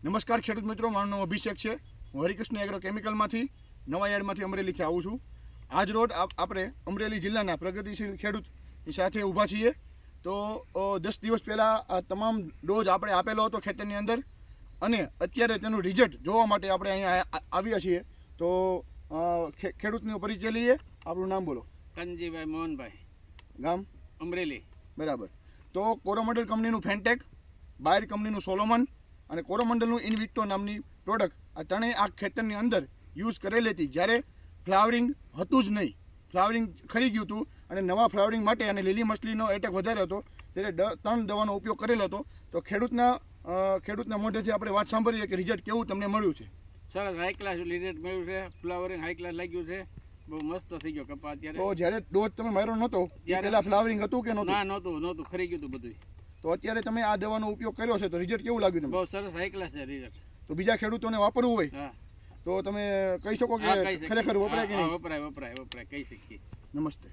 નમસ્કાર ખેડૂત મિત્રો, મારું નામ અભિષેક છે. હું હરિકૃષ્ણ એગ્રો કેમિકલમાંથી નવા યાર્ડમાંથી અમરેલીથી આવું છું. આજ રોજ આપણે અમરેલી જિલ્લાના પ્રગતિશીલ ખેડૂતની સાથે ઊભા છીએ. તો 10 દિવસ પહેલાં આ તમામ ડોઝ આપણે આપેલો હતો ખેતરની અંદર, અને અત્યારે તેનું રિઝલ્ટ જોવા માટે આપણે અહીંયા આવ્યા છીએ. તો ખેડૂતનો પરિચય લઈએ. આપણું નામ બોલો. કનજીભાઈ મોહનભાઈ, ગામ અમરેલી. બરાબર. તો કોરોમંડલ કંપનીનું ફેન્ટેક, બાયર કંપનીનું સોલોમન અને કોરોમંડલનું ઇનવિક્ટો નામની પ્રોડક્ટ, આ ત્રણેય આ ખેતરની અંદર યુઝ કરેલી હતી. જ્યારે ફ્લાવરિંગ હતું જ નહીં, ફ્લાવરિંગ ખરી ગયું હતું અને નવા ફ્લાવરિંગ માટે અને લીલી મછલીનો એટેક વધારે હતો, ત્યારે 3 દવાનો ઉપયોગ કરેલો હતો. તો ખેડૂતના મોઢેથી આપણે વાત સાંભળીએ કે રિઝલ્ટ કેવું તમને મળ્યું છે. સરસ, હાઈ ક્લાસ રિઝલ્ટ મળ્યું છે. ફ્લાવરિંગ હાઈ ક્લાસ લાગ્યું છે. બહુ મસ્ત થઈ ગયો કપા અત્યારે. તો જ્યારે ડોઝ તમે માર્યો નહોતો ત્યારે પહેલા ફ્લાવરિંગ હતું કે નહોતું? ના, નહોતું, ખરી ગયું હતું બધું. તો અત્યારે તમે આ દવાનો ઉપયોગ કર્યો છે તો રિઝલ્ટ કેવું લાગ્યું તમને? બહુ સરસ, હાઈ ક્લાસ છે રિઝલ્ટ. તો બીજા ખેડૂતોને વાપરવું હોય હા, તો તમે કહી શકો કે ખરેખર વપરાય કે નહીં? વપરાય કહી શકીએ. નમસ્તે.